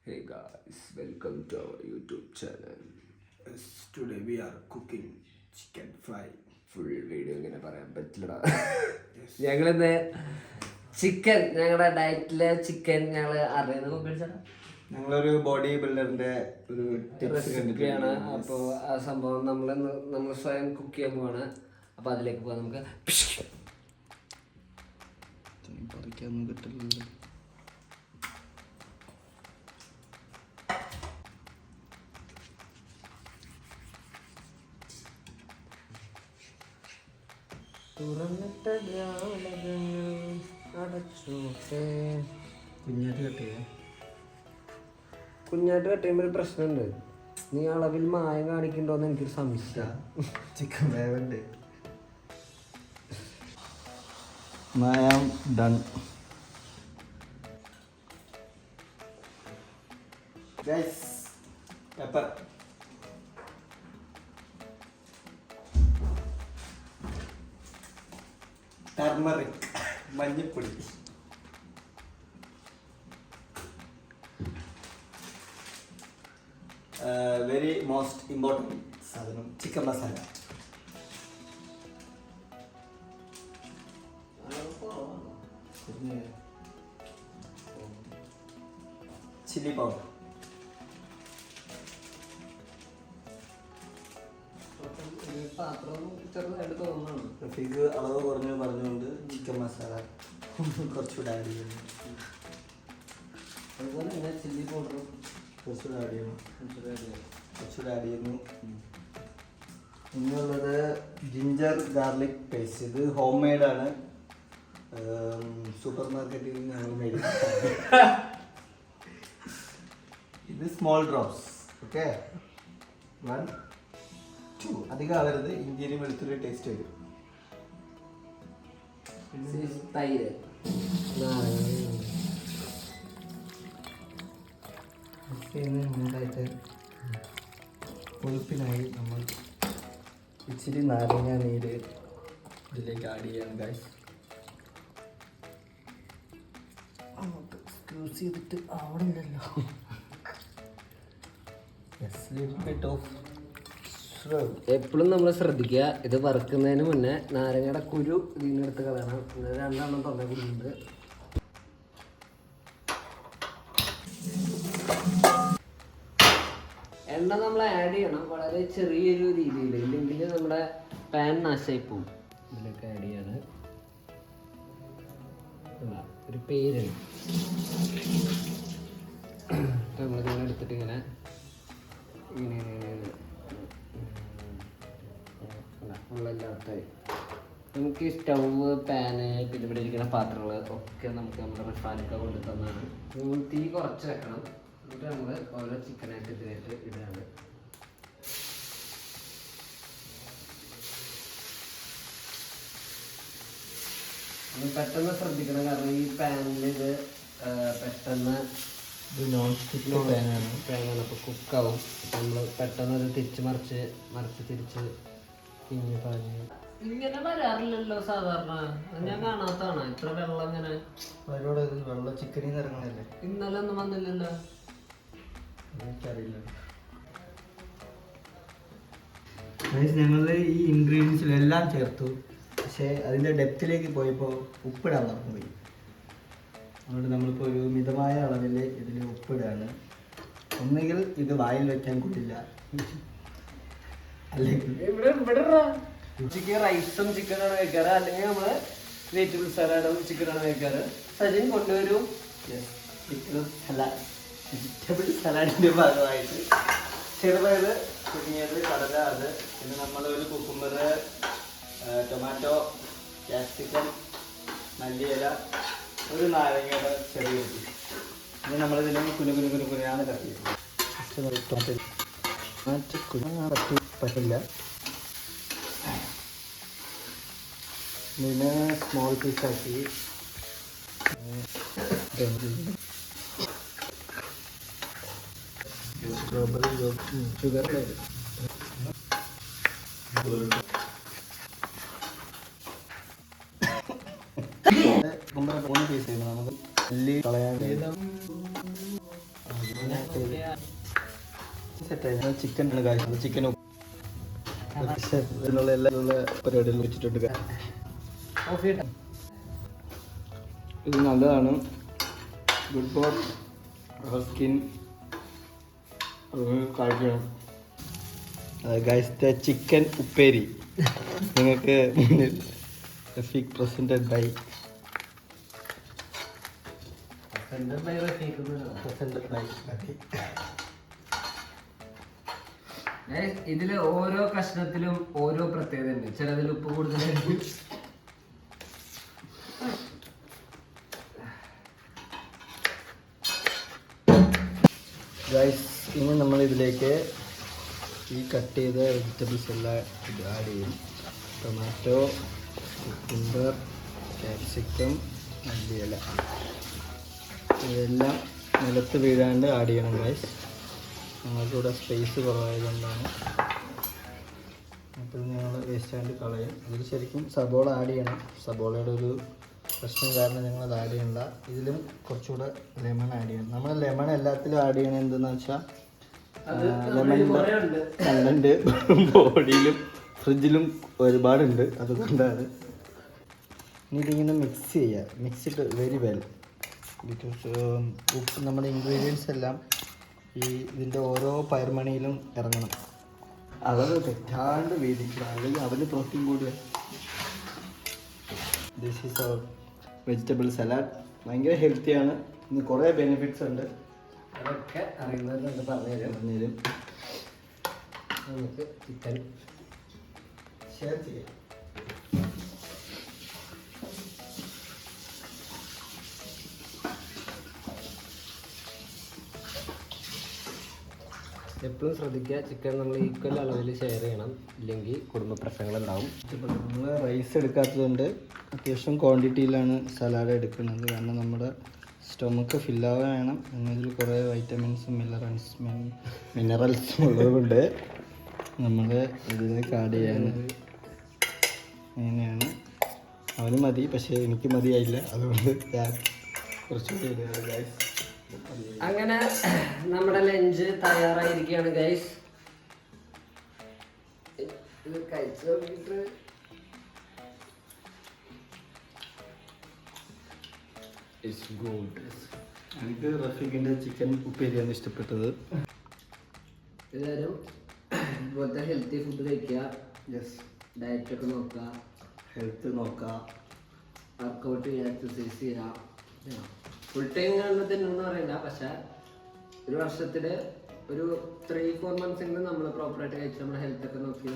Hey guys, welcome to our YouTube channel. Yes, today we are cooking chicken fry. Full video ഇങ്ങനെ പറയാൻ പറ്റില്ലടാ. ഞങ്ങളിന്ന് chicken, ഞങ്ങളുടെ ഡയറ്റിലെ chicken ഞങ്ങൾ അറിയുന്നത് ഞങ്ങളൊരു ബോഡി ബിൽഡറിന്റെ ഒരു റെസിപ്പിയാണ്. അപ്പോൾ ആ സംഭവം നമ്മൾ സ്വയം കുക്ക് ചെയ്യാൻ പോവാണ്. അപ്പോൾ അതിലേക്ക് പോകാം നമുക്ക്. പറിക്കാനൊന്നും കിട്ടില്ലല്ലോ. കുഞ്ഞായിട്ട് കട്ടിയുമ്പോൾ ഒരു പ്രശ്നമുണ്ട്. നീ അളവിൽ മായം കാണിക്കണ്ടോന്ന് എനിക്കൊരു സംശയം. ചിക്കൻ വേവണ്ട്. മായം ഡൺ. Guys, pepper. ടർമറിക്, മഞ്ഞപ്പൊടി. വെരി മോസ്റ്റ് ഇമ്പോർട്ടൻറ്റ് സാധനം chicken masala. Chilli powder. Rafeeq അളവ് കുറഞ്ഞു പറഞ്ഞുകൊണ്ട് ചിക്കൻ മസാല കുറച്ചുകൂടെ ആഡ് ചെയ്യുന്നു. അതുപോലെ തന്നെ ചില്ലി പൗഡറും കുറച്ചുകൂടെ ആഡ് ചെയ്യുന്നു. ഇന്നുള്ളത് ജിഞ്ചർ ഗാർലിക് പേസ്റ്റ്. ഇത് ഹോം മെയ്ഡാണ്. സൂപ്പർ മാർക്കറ്റിൽ നിന്ന് ഞങ്ങൾ മേടിക്കുന്നത്. ഇത് സ്മോൾ ഡ്രോപ്സ്. ഓക്കെ, 1 2 അധികം ആവരുത്. ഇഞ്ചിയും വെളുത്തുള്ളി ടേസ്റ്റ് വരും. തൈര്, ഉണ്ടായിട്ട് കൊഴുപ്പിനായി നമ്മൾ ഇച്ചിരി നാരങ്ങ നീര് ഇതിലേക്ക് ആഡ് ചെയ്യാണ് ഗൈസ്. നമുക്ക് യൂസ് ചെയ്തിട്ട് ആവണില്ലല്ലോ. എപ്പോഴും നമ്മൾ ശ്രദ്ധിക്കുക, ഇത് വറുക്കുന്നതിന് മുന്നേ നാരങ്ങയുടെ കുരു ഇതിനെടുത്ത് കളയണം. 2 എണ്ണം തൊണ്ട കുടിയുണ്ട്. എണ്ണ നമ്മൾ ആഡ് ചെയ്യണം വളരെ ചെറിയൊരു രീതിയിൽ, ഇല്ലെങ്കിൽ നമ്മുടെ പാൻ നാശമായി പോവും. ഇതിലേക്ക് ആഡ് ചെയ്യാണ് ഒരു പേരുണ്ട്. നമ്മളിങ്ങനെ എടുത്തിട്ട് ഇങ്ങനെ ഉള്ളെല്ലാത്തായി നമുക്ക് ഈ സ്റ്റൗവ്, പാന്, പിന്നെ ഇവിടെ ഇരിക്കുന്ന പാത്രങ്ങൾ ഒക്കെ നമുക്ക് നമ്മുടെ റിഫാനൊക്കെ കൊണ്ട് തന്നാണ്. നമ്മൾ തീ കുറച്ച് വെക്കണം. എന്നിട്ട് നമ്മൾ ഓരോ ചിക്കനായിട്ട് ഇതിനായിട്ട് ഇടുകയാണ്. പെട്ടെന്ന് ശ്രദ്ധിക്കണം, കാരണം ഈ പാനിൽ ഇത് പെട്ടെന്ന് നോൺ സ്റ്റിക്ക് പാനാണ്. അപ്പോൾ കുക്കാവും. നമ്മൾ പെട്ടെന്ന് അത് തിരിച്ച് തിരിച്ച് പിന്നെ പാഞ്ഞ് ഇങ്ങനെ വരാറില്ലല്ലോ സാധാരണ. ഞാൻ കാണാത്തതാണ് ഇത്ര വെള്ളം. ഇങ്ങനെ വെള്ളം ചിക്കനിൽ നിന്ന് ഇറങ്ങണല്ലേ. ഇന്നലെ ഒന്നും വന്നില്ലല്ലോ. എനിക്കറിയില്ല. ഞങ്ങൾ ഈ ഇൻഗ്രീഡിയൻസിലെല്ലാം ചേർത്തു. പക്ഷേ അതിൻ്റെ ഡെപ്തിലേക്ക് പോയപ്പോൾ ഉപ്പിടാൻ മറന്നുപോയി. അതുകൊണ്ട് നമ്മളിപ്പോൾ ഒരു മിതമായ അളവിൽ ഇതിൽ ഉപ്പിടാണ്. ഒന്നുകിൽ ഇത് വായിൽ വയ്ക്കാൻ കൂടില്ല, അല്ലെങ്കിൽ ഉച്ചയ്ക്ക് റൈസും ചിക്കനാണ് വെക്കാറ്, അല്ലെങ്കിൽ നമ്മള് വെജിറ്റബിൾ സലാഡും ചിക്കനാണ് വെക്കാറ്. സജിൻ കൊണ്ടുവരും. വെജിറ്റബിൾ സലാഡിൻ്റെ ഭാഗമായിട്ട് ചെറുപയർ കുടുങ്ങിയത്, കടല, അത് പിന്നെ നമ്മളൊരു കുക്കുമ്പർ, ടൊമാറ്റോ, ക്യാപ്സിക്കം, മല്ലിയില, ഒരു നാരങ്ങയുടെ ചെറിയ പീസ്. ഇനി നമ്മളിതിനെ കുനുകുനാണ് കട്ട് ചെയ്തത്. പറ്റില്ല. ഇതിനെ സ്മോൾ പീസാക്കി സ്ട്രോബെറി ഷുഗർ കുമ്പറ 3 പീസ് നമുക്ക് കളയാൻ സെറ്റായി. ചിക്കൻ ആണ് കാര്യം. ചിക്കൻ ഇതിനുള്ള എല്ലാ പരിപാടികളും വെച്ചിട്ടുണ്ട്. ഇത് നല്ലതാണ്, ഗുഡ് ഫോർ സ്കിൻ. കഴിക്കണം. ഗൈസ് ചിക്കൻ ഉപ്പേരി നിങ്ങൾക്ക് മുന്നിൽ റഫീഖ് പ്രസന്റഡ് ബൈ ഇതില് ഓരോ കഷ്ണത്തിലും ഓരോ പ്രത്യേകത ഉണ്ട്. ചിലതിൽ ഉപ്പ് കൂടുതലായിരിക്കും. ഗൈസ് ഇനി നമ്മൾ ഇതിലേക്ക് ഈ കട്ട് ചെയ്ത വെജിറ്റബിൾസ് എല്ലാം ഇത് ആഡ് ചെയ്യും. ടൊമാറ്റോ, കുക്കുംബർ, ക്യാപ്സിക്കം, മല്ലിയില ഇതെല്ലാം നിലത്ത് വീഴാണ്ട് ആഡ് ചെയ്യണം ഗൈസ്. ഞങ്ങൾക്കിവിടെ സ്പേസ് കുറവായതുകൊണ്ടാണ്. അപ്പോൾ ഞങ്ങൾ വേസ്റ്റ് ആയിട്ട് കളയും. ഇതിൽ ശരിക്കും സബോള ആഡ് ചെയ്യണം. സബോളയുടെ ഒരു പ്രശ്നം കാരണം ഞങ്ങൾ അത് ആഡ് ചെയ്യണ്ട. ഇതിലും കുറച്ചുകൂടെ ലെമൺ ആഡ് ചെയ്യണം. നമ്മൾ ലെമൺ എല്ലാത്തിലും ആഡ് ചെയ്യണത് എന്തെന്ന് വെച്ചാൽ ലെമണിൻ്റെ കണ്ടന്റ് ബോഡിയിലും ഫ്രിഡ്ജിലും ഒരുപാടുണ്ട്, അതുകൊണ്ടാണ്. ഇനി ഇതിങ്ങനെ മിക്സ് ചെയ്യുക. മിക്സ് ഇട്ട് വെരി വെൽ. ബിക്കോസ് ഉപ്പ് നമ്മുടെ ഇൻഗ്രീഡിയൻസ് എല്ലാം ഈ ഇതിൻ്റെ ഓരോ പയർമണിയിലും ഇറങ്ങണം. അളവ് തെറ്റാണ്ട് വേദിക്കണം, അല്ലെങ്കിൽ അതിന് പ്രോട്ടീൻ കൂടിയാണ്. This is our vegetable salad. ഭയങ്കര ഹെൽത്തിയാണ്. ഇന്ന് കുറേ ബെനിഫിറ്റ്സ് ഉണ്ട്. അതൊക്കെ അറിയുന്നത് പറഞ്ഞുതരും. നമുക്ക് ചിക്കൻ ഷെയർ ചെയ്യാം. എപ്പോഴും ശ്രദ്ധിക്കുക, ചിക്കൻ നമ്മൾ ഈക്വൽ അളവിൽ ഷെയർ ചെയ്യണം, ഇല്ലെങ്കിൽ കുടുംബ പ്രശ്നങ്ങളുണ്ടാവും. നമ്മൾ റൈസ് എടുക്കാത്തതുകൊണ്ട് അത്യാവശ്യം ക്വാണ്ടിറ്റിയിലാണ് സലാഡ് എടുക്കുന്നത്. കാരണം നമ്മുടെ സ്റ്റൊമക്ക് ഫില്ലാവാൻ വേണം. എന്നതിൽ കുറേ വൈറ്റമിൻസും മിനറൽസും ഉള്ളതുകൊണ്ട് നമ്മൾ ഇതിലേക്ക് ആഡ് ചെയ്യാൻ അങ്ങനെയാണ്. അവന് മതി, പക്ഷേ എനിക്ക് മതിയായില്ല. അതുകൊണ്ട് ഞാൻ കുറച്ചുകൂടി ഇടുകയാണ് ഗൈസ്. അങ്ങനെ നമ്മുടെ ലഞ്ച് തയ്യാറായിരിക്കുകയാണ് ഗൈസ്. ഇത് കഴിച്ചു നോക്കിയിട്ട് എനിക്ക് റഫീഖിൻ്റെ ചിക്കൻ ഉപ്പേരിയാണ് ഇഷ്ടപ്പെട്ടത്. എല്ലാവരും ഇതുപോലത്തെ ഹെൽത്തി ഫുഡ് കഴിക്കുക. യെസ്, ഡയറ്റൊക്കെ നോക്കുക, ഹെൽത്ത് നോക്കുക, വർക്കൗട്ട് ചെയ്യുക, എക്സസൈസ് ചെയ്യുക. ഫുൾ ടൈം കാണുന്നതെന്ന് പറയില്ല, പക്ഷെ ഒരു വർഷത്തിൽ ഒരു 3-4 മന്ത്സെങ്കിലും നമ്മൾ പ്രോപ്പറായിട്ട് കഴിച്ച് നമ്മുടെ ഹെൽത്തൊക്കെ നോക്കി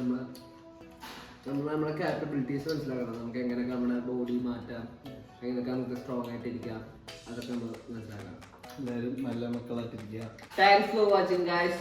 നമ്മുടെ ക്യാപ്പബിലിറ്റീസ് മനസ്സിലാക്കണം. നമുക്ക് എങ്ങനെയൊക്കെ നമ്മുടെ ബോഡി മാറ്റാം, എങ്ങനെയൊക്കെ നമുക്ക് സ്ട്രോങ് ആയിട്ടിരിക്കാം, അതൊക്കെ നമ്മൾ മനസ്സിലാക്കണം. എല്ലാവരും നല്ല മക്കളായിട്ടിരിക്കുക. Thanks for watching guys.